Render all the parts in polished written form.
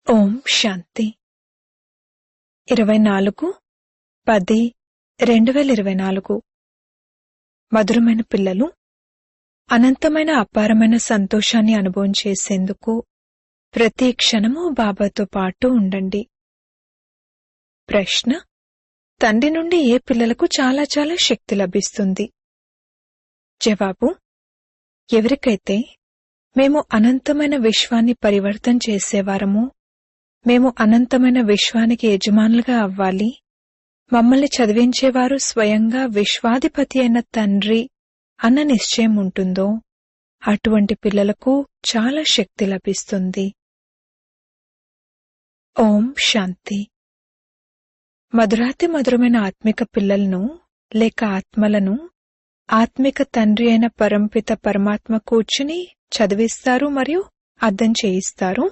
ఓం శాంతి 24/10/2024 మధురమైన పిల్లలు, అనంతమైన అపారమైన సంతోషాన్ని అనుభవం చేసేందుకు ప్రతి క్షణము బాబాతో పాటు ఉండండి. ప్రశ్న: తండ్రి నుండి ఏ పిల్లలకు చాలా చాలా శక్తి లభిస్తుంది? జవాబు: ఎవరికైతే మేము అనంతమైన విశ్వాన్ని పరివర్తన చేసేవారమో, మేము అనంతమైన విశ్వానికి యజమానులుగా అవ్వాలి, మమ్మల్ని చదివించేవారు స్వయంగా విశ్వాధిపతి అయిన తండ్రి అన్న నిశ్చయం ఉంటుందో, అటువంటి పిల్లలకు చాలా శక్తి లభిస్తుంది. ఓం శాంతి. మధురాతి మధురమైన ఆత్మిక పిల్లలను లేక ఆత్మలను ఆత్మిక తండ్రి అయిన పరంపిత పరమాత్మ కూర్చుని చదివిస్తారు మరియు అర్థం చేయిస్తారు.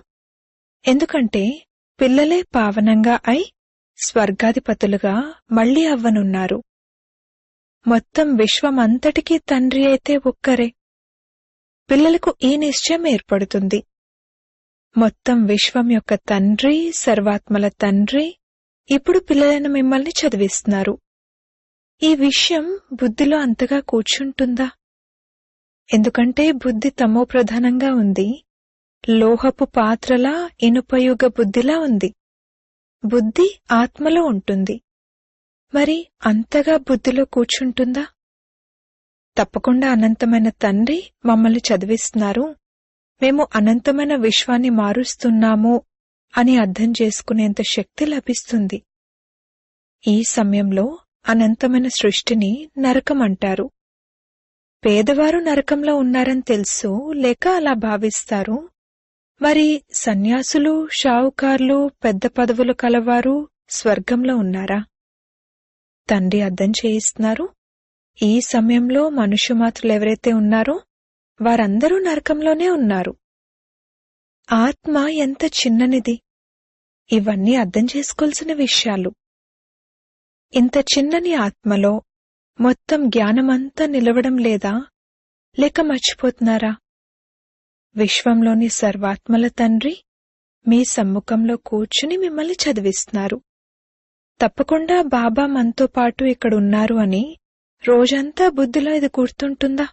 ఎందుకంటే పిల్లలే పావనంగా అయి స్వర్గాధిపతులుగా మళ్లీ అవ్వనున్నారు. మొత్తం విశ్వమంతటికీ తండ్రి అయితే ఒక్కరే. పిల్లలకు ఈ నిశ్చయం ఏర్పడుతుంది. మొత్తం విశ్వం యొక్క తండ్రి, సర్వాత్మల తండ్రి ఇప్పుడు పిల్లలైన మిమ్మల్ని చదివిస్తున్నారు. ఈ విషయం బుద్ధిలో అంతగా కూర్చుంటుందా? ఎందుకంటే బుద్ధి తమో ప్రధానంగా ఉంది. లోహపు పాత్రలా ఇనుపయుగ బుద్ధిలా ఉంది. బుద్ధి ఆత్మలో ఉంటుంది. మరి అంతగా బుద్ధిలో కూర్చుంటుందా? తప్పకుండా అనంతమైన తండ్రి మమ్మల్ని చదివిస్తున్నారు, మేము అనంతమైన విశ్వాన్ని మారుస్తున్నాము అని అర్థం చేసుకునేంత శక్తి లభిస్తుంది. ఈ సమయంలో అనంతమైన సృష్టిని నరకం అంటారు. పేదవారు నరకంలో ఉన్నారని తెలుసు లేక అలా భావిస్తారు. మరి సన్యాసులు, షావుకార్లు, పెద్ద పదవులు కలవారు స్వర్గంలో ఉన్నారా? తండ్రి అర్థం చేయిస్తున్నారు, ఈ సమయంలో మనుష్యమాత్రులు ఎవరైతే ఉన్నారో వారందరూ నరకంలోనే ఉన్నారు. ఆత్మ ఎంత చిన్ననిది! ఇవన్నీ అర్థం చేసుకోవాల్సిన విషయాలు. ఇంత చిన్నని ఆత్మలో మొత్తం జ్ఞానమంతా నిలవడం లేదా లేక మర్చిపోతున్నారా? విశ్వంలోని సర్వాత్మల తండ్రి మీ సమ్ముఖంలో కూర్చుని మిమ్మల్ని చదివిస్తున్నారు. తప్పకుండా బాబా మనతో పాటు ఇక్కడున్నారు అని రోజంతా బుద్ధిలో ఇది గుర్తుంటుందా?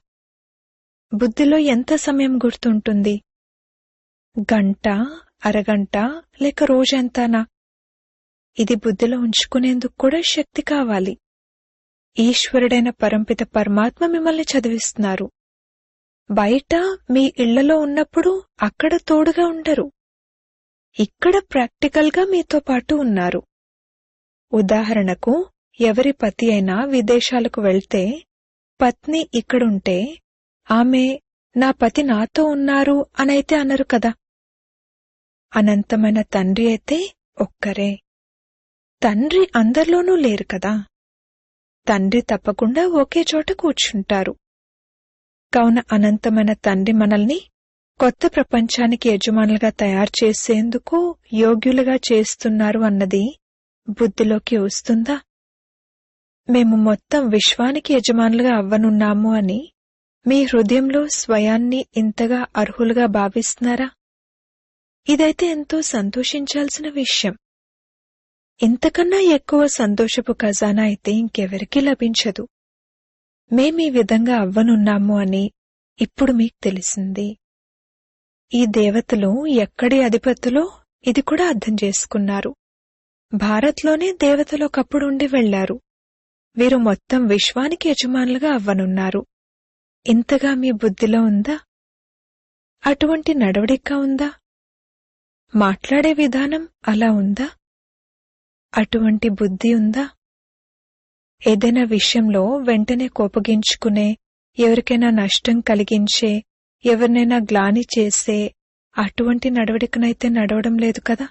బుద్ధిలో ఎంత సమయం గుర్తుంటుంది? గంట, అరగంట లేక రోజంతానా? ఇది బుద్ధిలో ఉంచుకునేందుకు కూడా శక్తి కావాలి. ఈశ్వరుడైన పరంపిత పరమాత్మ మిమ్మల్ని చదివిస్తున్నారు. బయట మీ ఇళ్లలో ఉన్నప్పుడు అక్కడ తోడుగా ఉండరు. ఇక్కడ ప్రాక్టికల్గా మీతో పాటు ఉన్నారు. ఉదాహరణకు, ఎవరి పతి అయినా విదేశాలకు వెళ్తే పత్ని ఇక్కడుంటే ఆమె నా పతి నాతో ఉన్నారు అనైతే అనరు కదా. అనంతమైన తండ్రి అయితే ఒక్కరే. తండ్రి అందరిలోనూ లేరు కదా. తండ్రి తప్పకుండా ఒకే చోట కూర్చుంటారు. కావున అనంతమైన తండ్రి మనల్ని కొత్త ప్రపంచానికి యజమానులుగా తయారు చేసేందుకు యోగ్యులుగా చేస్తున్నారు అన్నది బుద్ధిలోకి వస్తుందా? మేము మొత్తం విశ్వానికి యజమానులుగా అవ్వనున్నాము అని మీ హృదయంలో స్వయాన్ని ఇంతగా అర్హులుగా భావిస్తున్నారా? ఇదైతే ఎంతో సంతోషించాల్సిన విషయం. ఇంతకన్నా ఎక్కువ సంతోషపు ఖజానా అయితే ఇంకెవరికీ లభించదు. మేమీ విధంగా అవ్వనున్నాము అని ఇప్పుడు మీకు తెలిసింది. ఈ దేవతలు ఎక్కడి అధిపతులో ఇది కూడా అర్థం చేసుకున్నారు. భారత్లోనే దేవతలు ఒకప్పుడు ఉండి వెళ్లారు. వీరు మొత్తం విశ్వానికి యజమానులుగా అవ్వనున్నారు. ఇంతగా మీ బుద్ధిలో ఉందా? అటువంటి నడవడిక ఉందా? మాట్లాడే విధానం అలా ఉందా? అటువంటి బుద్ధి ఉందా? ఏదైనా విషయంలో వెంటనే కోపగించుకునే, ఎవరికైనా నష్టం కలిగించే, ఎవరినైనా గ్లాని చేసే అటువంటి నడవడికనైతే నడవడం లేదు కదా.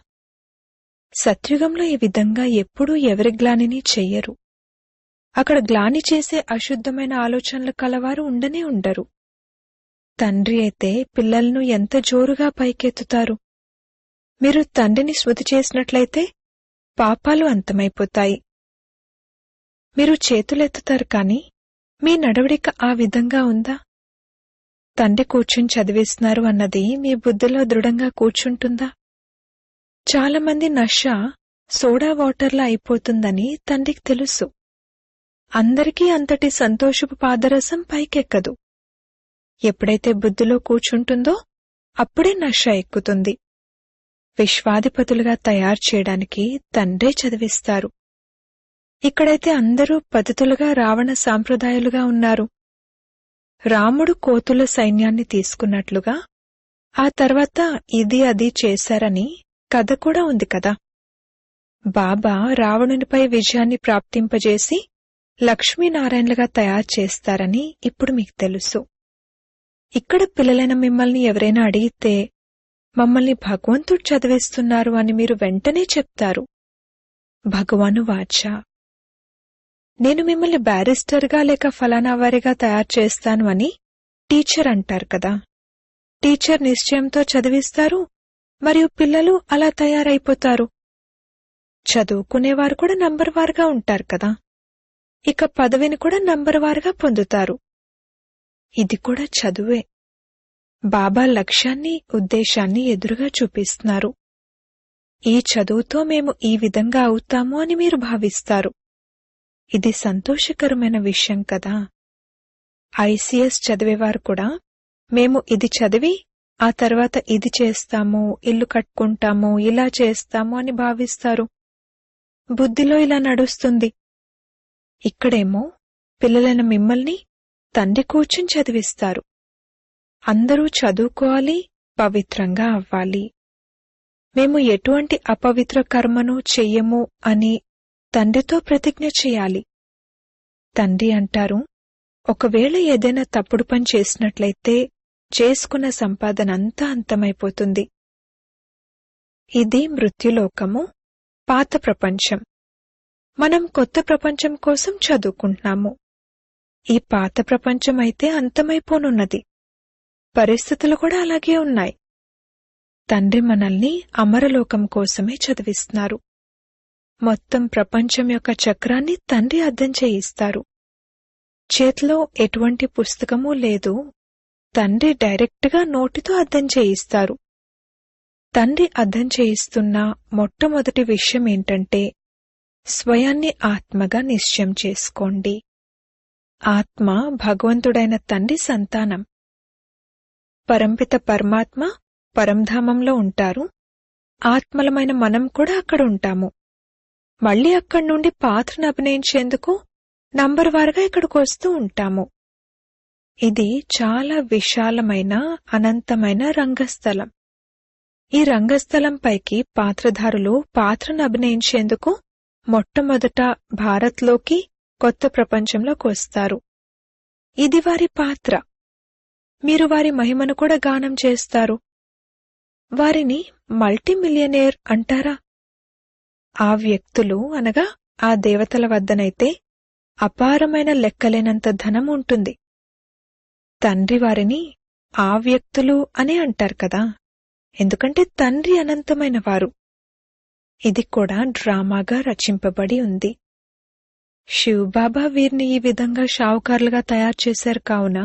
సత్యుగంలో ఈ విధంగా ఎప్పుడూ ఎవరి గ్లానిని చెయ్యరు. అక్కడ గ్లాని చేసే అశుద్ధమైన ఆలోచనలు కలవారు ఉండనే ఉండరు. తండ్రి అయితే పిల్లలను ఎంత జోరుగా పైకెత్తుతారు. మీరు తండ్రిని స్మృతి చేసినట్లయితే పాపాలు అంతమైపోతాయి. మీరు చేతులెత్తుతారు కాని మీ నడవడిక ఆ విధంగా ఉందా? తండ్రి కూర్చుని చదివిస్తున్నారు అన్నది మీ బుద్ధిలో దృఢంగా కూర్చుంటుందా? చాలామంది నష సోడా వాటర్లా అయిపోతుందని తండ్రికి తెలుసు. అందరికీ అంతటి సంతోషపు పాదరసం పైకెక్కదు. ఎప్పుడైతే బుద్ధిలో కూర్చుంటుందో అప్పుడే నష ఎక్కుతుంది. విశ్వాధిపతులుగా తయారు చేయడానికి తండ్రే చదివిస్తారు. ఇక్కడైతే అందరూ పతితులుగా రావణ సాంప్రదాయాలుగా ఉన్నారు. రాముడు కోతుల సైన్యాన్ని తీసుకున్నట్లుగా ఆ తర్వాత ఇది అది చేశారని కథ కూడా ఉంది కదా. బాబా రావణునిపై విజయాన్ని ప్రాప్తింపజేసి లక్ష్మీనారాయణలుగా తయారు చేస్తారని ఇప్పుడు మీకు తెలుసు. ఇక్కడ పిల్లలైన మిమ్మల్ని ఎవరైనా అడిగితే మమ్మల్ని భగవంతుడు చదివిస్తున్నారు అని మీరు వెంటనే చెప్తారు. భగవాను వాచ, నేను మిమ్మల్ని బ్యారిస్టర్గా లేక ఫలానా వారిగా తయారు చేస్తాను అని టీచర్ అంటారు కదా. టీచర్ నిశ్చయంతో చదివిస్తారు మరియు పిల్లలు అలా తయారైపోతారు. చదువుకునేవారు కూడా నంబర్ వారుగా ఉంటారు కదా. ఇక పదవిని కూడా నంబర్ వారుగా పొందుతారు. ఇది కూడా చదువే. బాబా లక్ష్యాన్ని ఉద్దేశాన్ని ఎదురుగా చూపిస్తున్నారు. ఈ చదువుతో మేము ఈ విధంగా అవుతాము అని మీరు భావిస్తారు. ఇది సంతోషకరమైన విషయం కదా. ఐసీఎస్ చదివేవారు కూడా మేము ఇది చదివి ఆ తర్వాత ఇది చేస్తాము, ఇల్లు కట్టుకుంటాము, ఇలా చేస్తాము అని భావిస్తారు. బుద్ధిలో ఇలా నడుస్తుంది. ఇక్కడేమో పిల్లలైన మిమ్మల్ని తండ్రి కూర్చుని చదివిస్తారు. అందరూ చదువుకోవాలి, పవిత్రంగా అవ్వాలి. మేము ఎటువంటి అపవిత్ర కర్మను చెయ్యము అని తండ్రితో ప్రతిజ్ఞ చేయాలి. తండ్రి అంటారు, ఒకవేళ ఏదైనా తప్పుడు పని చేసినట్లయితే చేసుకున్న సంపాదనంతా అంతమైపోతుంది. ఇది మృత్యులోకము, పాత ప్రపంచం. మనం కొత్త ప్రపంచం కోసం చదువుకుంటున్నాము. ఈ పాత ప్రపంచం అయితే అంతమైపోనున్నది. పరిస్థితులు కూడా అలాగే ఉన్నాయి. తండ్రి మనల్ని అమరలోకం కోసమే చదివిస్తున్నారు. మొత్తం ప్రపంచం యొక్క చక్రాన్ని తండ్రి అర్థం చేయిస్తారు. చేతిలో ఎటువంటి పుస్తకమూ లేదు. తండ్రి డైరెక్ట్గా నోటితో అర్థం చేయిస్తారు. తండ్రి అర్థం చేయిస్తున్న మొట్టమొదటి విషయం ఏంటంటే స్వయాన్ని ఆత్మగా నిశ్చయం చేసుకోండి. ఆత్మ భగవంతుడైన తండ్రి సంతానం. పరంపిత పరమాత్మ పరంధామంలో ఉంటారు. ఆత్మలమైన మనం కూడా అక్కడ ఉంటాము. మళ్లీ అక్కడి నుండి పాత్రను అభినయించేందుకు నంబర్ వారుగా ఇక్కడికి వస్తూ ఉంటాము. ఇది చాలా విశాలమైన అనంతమైన రంగస్థలం. ఈ రంగస్థలం పైకి పాత్రధారులు పాత్రను అభినయించేందుకు మొట్టమొదట భారత్లోకి, కొత్త ప్రపంచంలోకి వస్తారు. ఇది వారి పాత్ర. మీరు వారి మహిమను కూడా గానం చేస్తారు. వారిని మల్టీమిలియనేర్ అంటారా? ఆ వ్యక్తులు అనగా ఆ దేవతల వద్దనైతే అపారమైన లెక్కలేనంత ధనం ఉంటుంది. తండ్రి వారిని ఆ వ్యక్తులు అనే అంటారు కదా, ఎందుకంటే తండ్రి అనంతమైన వారు. ఇది కూడా డ్రామాగా రచింపబడి ఉంది. శివబాబా వీరిని ఈ విధంగా షావుకారులుగా తయారు చేశారు. కావున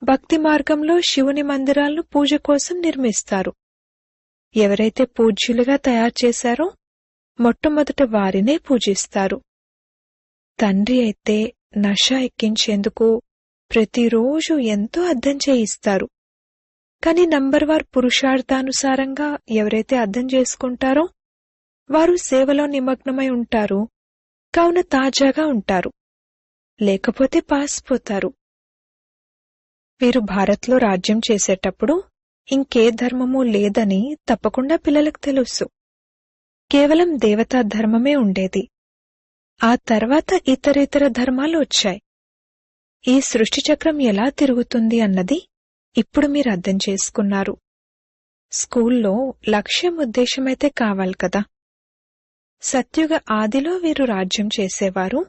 భక్తి మార్గంలో శివుని మందిరాలను పూజ కోసం నిర్మిస్తారు. ఎవరైతే పూజ్యులుగా తయారు చేశారో మొట్టమొదట వారినే పూజిస్తారు. తండ్రి అయితే నష ఎక్కించేందుకు ప్రతిరోజు ఎంతో అర్థం చేయిస్తారు. కాని నంబర్ వార్ పురుషార్థానుసారంగా ఎవరైతే అర్థం చేసుకుంటారో వారు సేవలో నిమగ్నమై ఉంటారు. కావున తాజాగా ఉంటారు, లేకపోతే పాసిపోతారు. వీరు భారత్లో రాజ్యం చేసేటప్పుడు ఇంకే ధర్మమూ లేదని తప్పకుండా పిల్లలకు తెలుసు. కేవలం దేవతా ధర్మమే ఉండేది. ఆ తర్వాత ఇతరేతర ధర్మాలు వచ్చాయి. ఈ సృష్టి చక్రం ఎలా తిరుగుతుంది అన్నది ఇప్పుడు మీరు అర్థం చేసుకున్నారు. స్కూల్లో లక్ష్యం ఉద్దేశమైతే కావాలి కదా. సత్యుగ ఆదిలో వీరు రాజ్యం చేసేవారు.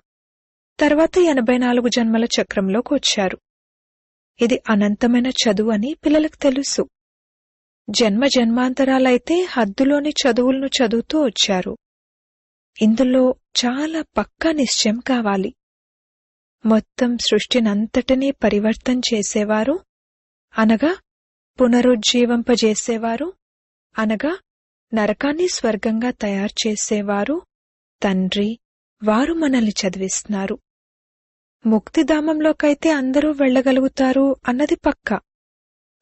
తర్వాత 84 జన్మల చక్రంలోకి వచ్చారు. ఇది అనంతమైన చదువు అని పిల్లలకు తెలుసు. జన్మ జన్మాంతరాలైతే హద్దులోని చదువులను చదువుతూ వచ్చారు. ఇందులో చాలా పక్కా నిశ్చయం కావాలి. మొత్తం సృష్టినంతటినీ పరివర్తన చేసేవారు, అనగా పునరుజ్జీవింపజేసేవారు, అనగా నరకాన్ని స్వర్గంగా తయారు చేసేవారు తండ్రి. వారు మనల్ని చదివిస్తున్నారు. ముక్తిధామంలోకైతే అందరూ వెళ్లగలుగుతారు అన్నది పక్కా,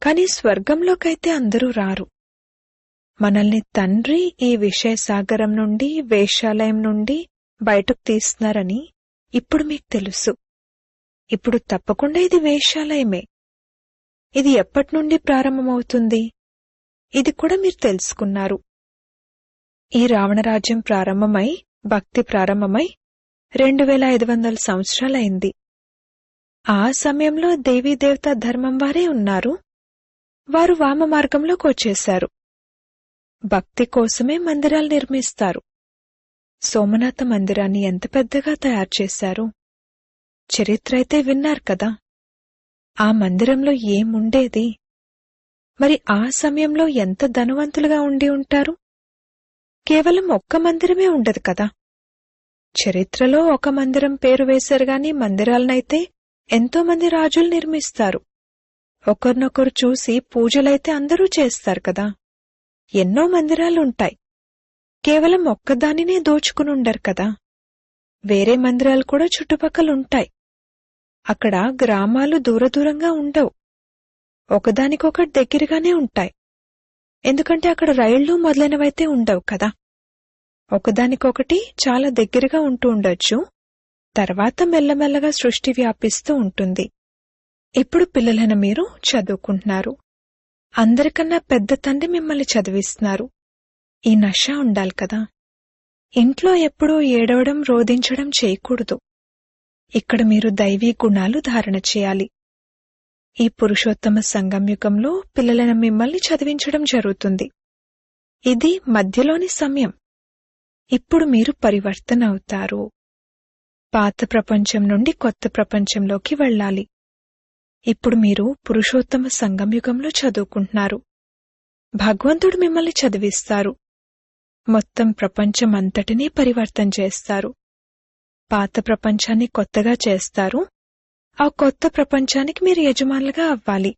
కాని స్వర్గంలోకైతే అందరూ రారు. మనల్ని తండ్రి ఈ విషయసాగరం నుండి, వేశ్యాలయం నుండి బయటకు తీస్తున్నారని ఇప్పుడు మీకు తెలుసు. ఇప్పుడు తప్పకుండా ఇది వేశ్యాలయమే. ఇది ఎప్పటినుండి ప్రారంభమవుతుంది? ఇది కూడా మీరు తెలుసుకున్నారు. ఈ రావణరాజ్యం ప్రారంభమై, భక్తి ప్రారంభమై 2500 సంవత్సరాలైంది. ఆ సమయంలో దేవీదేవతా ధర్మం వారే ఉన్నారు. వారు వామ మార్గంలోకి వచ్చేశారు. భక్తి కోసమే మందిరాలు నిర్మిస్తారు. సోమనాథ మందిరాన్ని ఎంత పెద్దగా తయారు చేశారు. చరిత్ర అయితే విన్నారు కదా. ఆ మందిరంలో ఏముండేది? మరి ఆ సమయంలో ఎంత ధనవంతులుగా ఉండి ఉంటారు? కేవలం ఒక్క మందిరమే ఉండదు కదా. చరిత్రలో ఒక మందిరం పేరు వేశారు గాని మందిరాలనైతే ఎంతోమంది రాజులు నిర్మిస్తారు. ఒకరినొకరు చూసి పూజలైతే అందరూ చేస్తారు కదా. ఎన్నో మందిరాలుంటాయి. కేవలం ఒక్కదానినే దోచుకునుండరు కదా. వేరే మందిరాలు కూడా చుట్టుపక్కలుంటాయి. అక్కడ గ్రామాలు దూరదూరంగా ఉండవు. ఒకదానికొకటి దగ్గరగానే ఉంటాయి. ఎందుకంటే అక్కడ రైళ్లు మొదలైనవైతే ఉండవు కదా. ఒకదానికొకటి చాలా దగ్గరగా ఉంటూ ఉండొచ్చు. తర్వాత మెల్లమెల్లగా సృష్టి వ్యాపిస్తూ ఉంటుంది. ఇప్పుడు పిల్లలైన మీరు చదువుకుంటున్నారు. అందరికన్నా పెద్ద తండ్రి మిమ్మల్ని చదివిస్తున్నారు. ఈ నష ఉండాలి కదా. ఇంట్లో ఎప్పుడూ ఏడవడం, రోదించడం చేయకూడదు. ఇక్కడ మీరు దైవీ గుణాలు ధారణ చేయాలి. ఈ పురుషోత్తమ సంగంయుగంలో పిల్లలైన మిమ్మల్ని చదివించడం జరుగుతుంది. ఇది మధ్యలోని సమయం. ఇప్పుడు మీరు పరివర్తన అవుతారు. పాత ప్రపంచం నుండి కొత్త ప్రపంచంలోకి వెళ్ళాలి. ఇప్పుడు మీరు పురుషోత్తమ సంగంయుగంలో చదువుకుంటున్నారు. భగవంతుడు మిమ్మల్ని చదివిస్తారు. మొత్తం ప్రపంచమంతటినీ పరివర్తన చేస్తారు. పాత ప్రపంచాన్ని కొత్తగా చేస్తారు. ఆ కొత్త ప్రపంచానికి మీరు యజమానులుగా అవ్వాలి.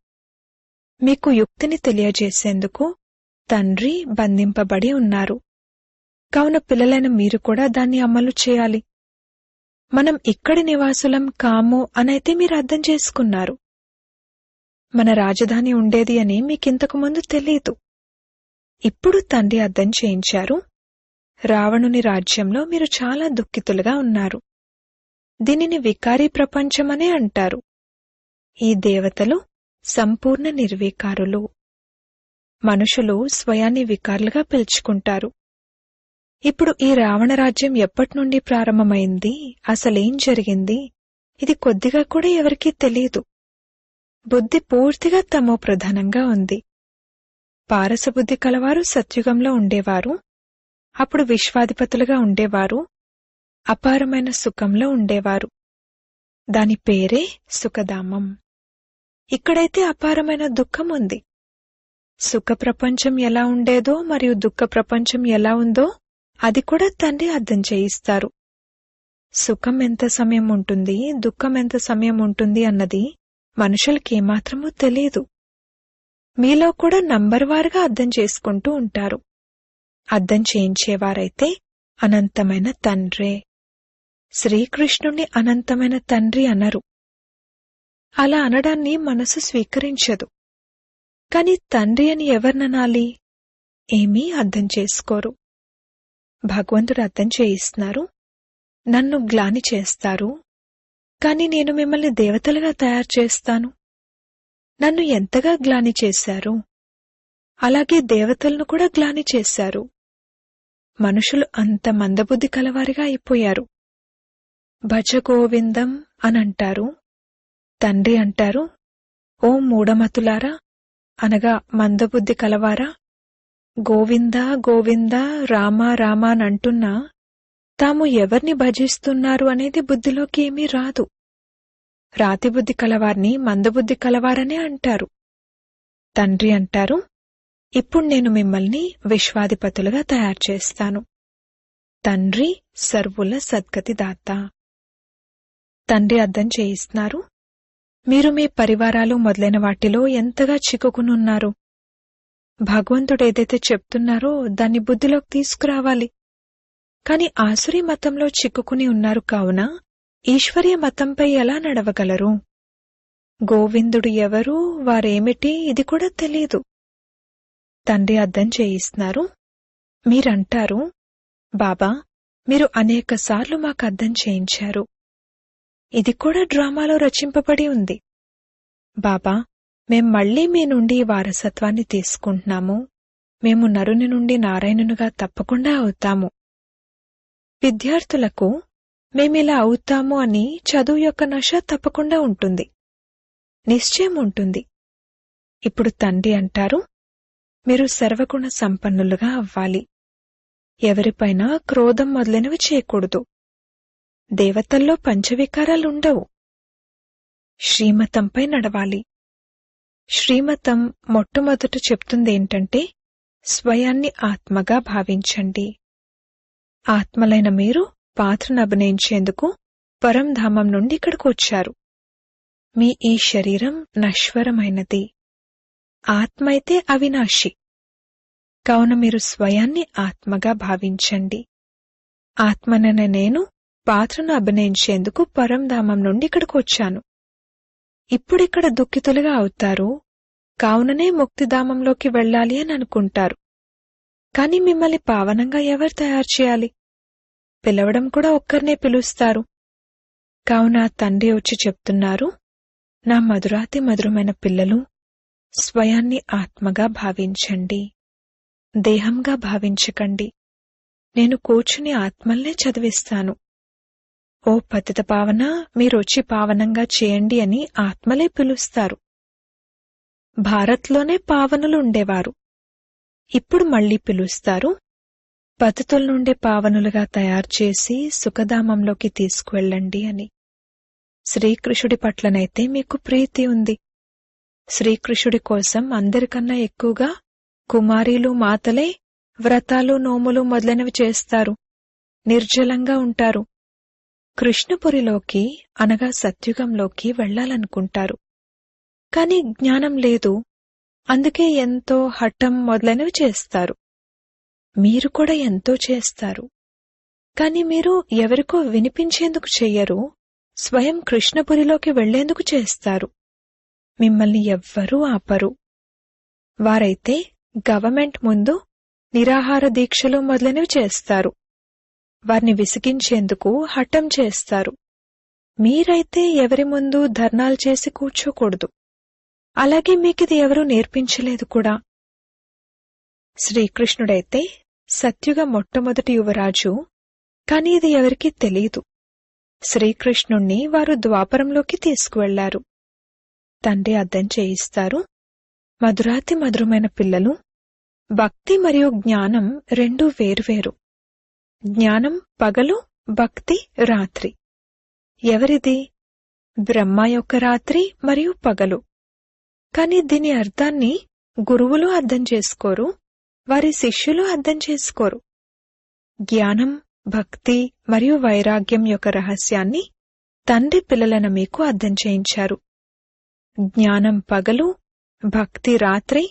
మీకు యుక్తిని తెలియజేసేందుకు తండ్రి బంధింపబడి ఉన్నారు. కావున పిల్లలైన మీరు కూడా దాన్ని అమలు చేయాలి. మనం ఇక్కడి నివాసులం కాము అనైతే మీరు అర్థం చేసుకున్నారు. మన రాజధాని ఉండేది అని మీకింతకు ముందు తెలీదు. ఇప్పుడు తండ్రి అర్థం చేయించారు. రావణుని రాజ్యంలో మీరు చాలా దుఃఖితులుగా ఉన్నారు. దీనిని వికారీ ప్రపంచమనే అంటారు. ఈ దేవతలు సంపూర్ణ నిర్వికారులు. మనుషులు స్వయాన్ని వికారులుగా పిలుచుకుంటారు. ఇప్పుడు ఈ రావణరాజ్యం ఎప్పటినుండి ప్రారంభమైంది, అసలేం జరిగింది, ఇది కొద్దిగా కూడా ఎవరికీ తెలీదు. బుద్ధి పూర్తిగా తమో ప్రధానంగా ఉంది. పారసబుద్ధి కలవారు సత్యుగంలో ఉండేవారు. అప్పుడు విశ్వాధిపతులుగా ఉండేవారు. అపారమైన సుఖంలో ఉండేవారు. దాని పేరే సుఖధామం. ఇక్కడైతే అపారమైన దుఃఖం ఉంది. సుఖ ప్రపంచం ఎలా ఉండేదో మరియు దుఃఖ ప్రపంచం ఎలా ఉందో అది కూడా తండ్రి అర్థం చేయిస్తారు. సుఖం ఎంత సమయం ఉంటుంది, దుఃఖం ఎంత సమయం ఉంటుంది అన్నది మనుషులకేమాత్రమూ తెలియదు. మీలో కూడా నంబర్వారుగా అర్థం చేసుకుంటూ ఉంటారు. అర్థం చేయించేవారైతే అనంతమైన తండ్రే. శ్రీకృష్ణుణ్ణి అనంతమైన తండ్రి అనరు. అలా అనడాన్ని మనసు స్వీకరించదు. కాని తండ్రి అని ఎవరిననాలి? ఏమీ అర్థం చేసుకోరు. భగవంతుడు అర్థం చేయిస్తున్నారు. నన్ను గ్లాని చేస్తారు, కాని నేను మిమ్మల్ని దేవతలుగా తయారు చేస్తాను. నన్ను ఎంతగా గ్లాని చేశారు, అలాగే దేవతలను కూడా గ్లాని చేశారు. మనుషులు అంత మందబుద్ధి కలవారిగా అయిపోయారు. భజ గోవిందం అనంటారు. తండ్రి అంటారు, ఓ మూఢమతులారా, అనగా మందబుద్ధి కలవారా, గోవిందా గోవిందా రామా రామా అనంటున్నా తాము ఎవర్ని భజిస్తున్నారు అనేది బుద్ధిలోకి ఏమీ రాదు. రాతిబుద్ధి కలవారిని మందబుద్ధి కలవారనే అంటారు. తండ్రి అంటారు, ఇప్పుడు నేను మిమ్మల్ని విశ్వాధిపతులుగా తయారు చేస్తాను. తండ్రి సర్వుల సద్గతిదాత. తండ్రి అర్థం చేయిస్తున్నారు. మీరు మీ పరివారాలు మొదలైన వాటిలో ఎంతగా చిక్కుకునున్నారు. భగవంతుడేదైతే చెప్తున్నారో దాన్ని బుద్ధిలోకి తీసుకురావాలి. కాని ఆసురీ మతంలో చిక్కుకుని ఉన్నారు కావున ఈశ్వర్య మతంపై ఎలా నడవగలరు? గోవిందుడు ఎవరు, వారేమిటి, ఇది కూడా తెలీదు. తండ్రి అర్థం చేయిస్తున్నారు. మీరంటారు, బాబా మీరు అనేకసార్లు మాకు అర్థం చేయించారు. ఇది కూడా డ్రామాలో రచింపబడి ఉంది. బాబా మేం మళ్లీ మీ నుండి ఈ వారసత్వాన్ని తీసుకుంటున్నాము. మేము నరుని నుండి నారాయణునిగా తప్పకుండా అవుతాము. విద్యార్థులకు మేమిలా అవుతాము అని చదువు యొక్క నష తప్పకుండా ఉంటుంది, నిశ్చయం ఉంటుంది. ఇప్పుడు తండ్రి అంటారు, మీరు సర్వగుణ సంపన్నులుగా అవ్వాలి. ఎవరిపైనా క్రోధం మొదలైనవి చేయకూడదు. దేవతల్లో పంచవికారాలుండవు. శ్రీమతంపై నడవాలి. శ్రీమతం మొట్టమొదట చెప్తుందేంటంటే స్వయాన్ని ఆత్మగా భావించండి. ఆత్మలైన మీరు పాత్రను అభినయించేందుకు పరంధామం నుండి ఇక్కడికి వచ్చారు. మీ ఈ శరీరం నశ్వరమైనది, ఆత్మ అయితే అవినాశి. కావున మీరు స్వయాన్ని ఆత్మగా భావించండి. ఆత్మనైన నేను పాత్రను అభినయించేందుకు పరంధామం నుండి ఇక్కడికి వచ్చాను. ఇప్పుడిక్కడ దుఃఖితులుగా అవుతారు, కావుననే ముక్తిధామంలోకి వెళ్లాలి అని అనుకుంటారు. కాని మిమ్మల్ని పావనంగా ఎవరు తయారు చేయాలి? పిలవడం కూడా ఒక్కరినే పిలుస్తారు. కావున తండ్రి వచ్చి చెప్తున్నారు, నా మధురాతి మధురమైన పిల్లలు, స్వయాన్ని ఆత్మగా భావించండి, దేహంగా భావించకండి. నేను కూర్చుని ఆత్మల్నే చదివిస్తాను. ఓ పతిత పావన, మీరొచ్చి పావనంగా చేయండి అని ఆత్మలే పిలుస్తారు. భారత్లోనే పావనులు ఉండేవారు, ఇప్పుడు మళ్లీ పిలుస్తారు. పతితుల నుండి పావనులుగా తయారుచేసి సుఖధామంలోకి తీసుకువెళ్ళండి అని. శ్రీకృష్ణుడి పట్లనైతే మీకు ప్రీతి ఉంది. శ్రీకృష్ణుడి కోసం అందరికన్నా ఎక్కువగా కుమారీలు మాతలే వ్రతాలు నోములు మొదలైనవి చేస్తారు, నిర్జలంగా ఉంటారు. కృష్ణపురిలోకి అనగా సత్యుగంలోకి వెళ్లాలనుకుంటారు. కాని జ్ఞానం లేదు, అందుకే ఎంతో హఠం మొదలైనవి చేస్తారు. మీరు కూడా ఎంతో చేస్తారు, కాని మీరు ఎవరికో వినిపించేందుకు చెయ్యరు, స్వయం కృష్ణపురిలోకి వెళ్లేందుకు చేస్తారు. మిమ్మల్ని ఎవ్వరూ ఆపరు. వారైతే గవర్నమెంట్ ముందు నిరాహార దీక్షలు మొదలైనవి చేస్తారు, వారిని విసిగించేందుకు హఠం చేస్తారు. మీరైతే ఎవరి ముందు ధర్నాలు చేసి కూర్చోకూడదు. అలాగే మీకిది ఎవరూ నేర్పించలేదు కూడా. శ్రీకృష్ణుడైతే సత్యుగ మొట్టమొదటి యువరాజు, కాని ఇది ఎవరికీ తెలీదు. శ్రీకృష్ణుణ్ణి వారు ద్వాపరంలోకి తీసుకువెళ్లారు. తండ్రి అర్థం చేయిస్తారు, మధురాతి మధురమైన పిల్లలు, భక్తి మరియు జ్ఞానం రెండూ వేరువేరు. జ్ఞానం పగలు, భక్తి రాత్రి. ఎవరిది? బ్రహ్మ యొక్క రాత్రి మరియు పగలు. కాని దీని అర్థాన్ని గురువులు అర్థం చేసుకోరు, వారి శిష్యులు అర్థం చేసుకోరు. జ్ఞానం, భక్తి మరియు వైరాగ్యం యొక్క రహస్యాన్ని తండ్రి పిల్లలైన మీకు అర్థం చేయించారు. జ్ఞానం పగలు, భక్తి రాత్రి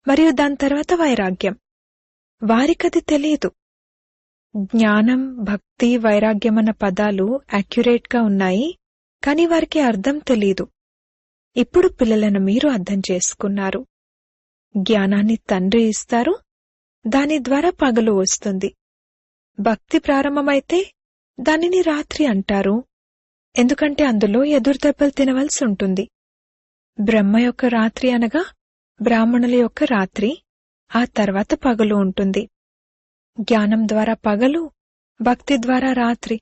మరియు దాని తర్వాత వైరాగ్యం. వారికది తెలీదు. జ్ఞానం, భక్తి, వైరాగ్యమన్న పదాలు యాక్యురేట్గా ఉన్నాయి, కాని వారికి అర్థం తెలీదు. ఇప్పుడు పిల్లలను మీరు అర్థం చేసుకున్నారు. జ్ఞానాన్ని తండ్రి ఇస్తారు, దాని ద్వారా పగలు వస్తుంది. భక్తి ప్రారంభమైతే దానిని రాత్రి అంటారు, ఎందుకంటే అందులో ఎదురుదెబ్బలు తినవలసి ఉంటుంది. బ్రహ్మ యొక్క రాత్రి అనగా బ్రాహ్మణుల యొక్క రాత్రి, ఆ తర్వాత పగలు ఉంటుంది. జ్ఞానం ద్వారా పగలు, భక్తి ద్వారా రాత్రి.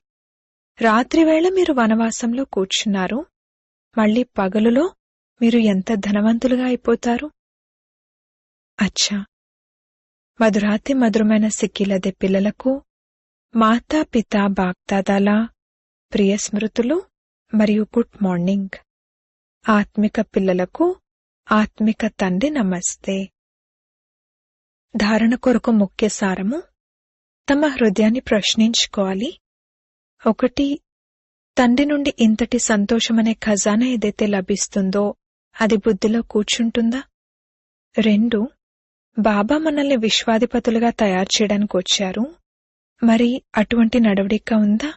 రాత్రివేళ మీరు వనవాసంలో కూర్చున్నారు, మళ్లీ పగలులో మీరు ఎంత ధనవంతులుగా అయిపోతారు. అచ్చా, మధురాతి మధురమైన సిక్కిలదే పిల్లలకు మాతా పితా బాగ్దాదాల ప్రియ స్మృతులు మరియు గుడ్ మార్నింగ్. ఆత్మిక పిల్లలకు ఆత్మిక తండ్రి నమస్తే. ధారణ కొరకు ముఖ్య సారము: తమ హృదయాన్ని ప్రశ్నించుకోవాలి. 1. తండ్రి నుండి ఇంతటి సంతోషమనే ఖజానా ఏదైతే లభిస్తుందో అది బుద్ధిలో కూర్చుంటుందా? 2. బాబా మనల్ని విశ్వాధిపతులుగా తయారు చేయడానికి వచ్చారు. మరి అటువంటి నడవడిక ఉందా?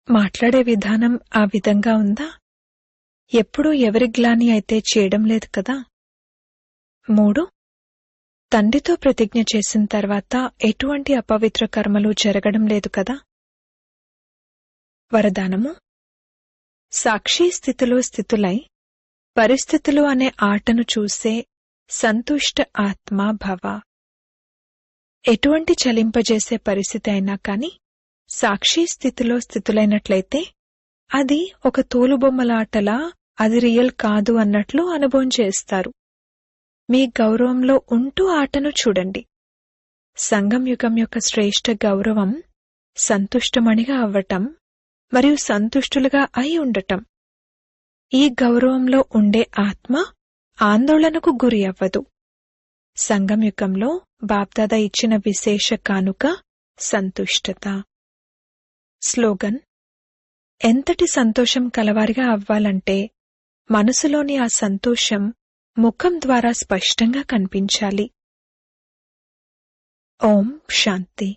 మాట్లాడే విధానం ఆ విధంగా ఉందా? ఎప్పుడూ ఎవరి గ్లాని అయితే చేయడం లేదు కదా. 3. తండ్రితో ప్రతిజ్ఞ చేసిన తర్వాత ఎటువంటి అపవిత్ర కర్మలు జరగడం లేదు కదా. వరదానము: సాక్షి స్థితిలో స్థితులై పరిస్థితులు అనే ఆటను చూసే సంతుష్ట ఆత్మ భవ. ఎటువంటి చలింపజేసే పరిస్థితి అయినా కాని సాక్షి స్థితిలో స్థితులైనట్లయితే అది ఒక తోలుబొమ్మలాటలా, అది రియల్ కాదు అన్నట్లు అనుభవం చేస్తారు. మీ గౌరవంలో ఉంటూ ఆటను చూడండి. సంగం యుగం యొక్క శ్రేష్ఠ గౌరవం సంతుష్టమణిగా అవ్వటం మరియు సంతుష్టులుగా అయి ఉండటం. ఈ గౌరవంలో ఉండే ఆత్మ ఆందోళనకు గురి అవ్వదు. సంగం యుగంలో బాప్దాదా ఇచ్చిన విశేష కానుక సంతుష్టత. స్లోగన్: ఎంతటి సంతోషం కలవారిగా అవ్వాలంటే మనసులోని ఆ సంతోషం ముఖం ద్వారా స్పష్టంగా కనిపించాలి. ఓం శాంతి.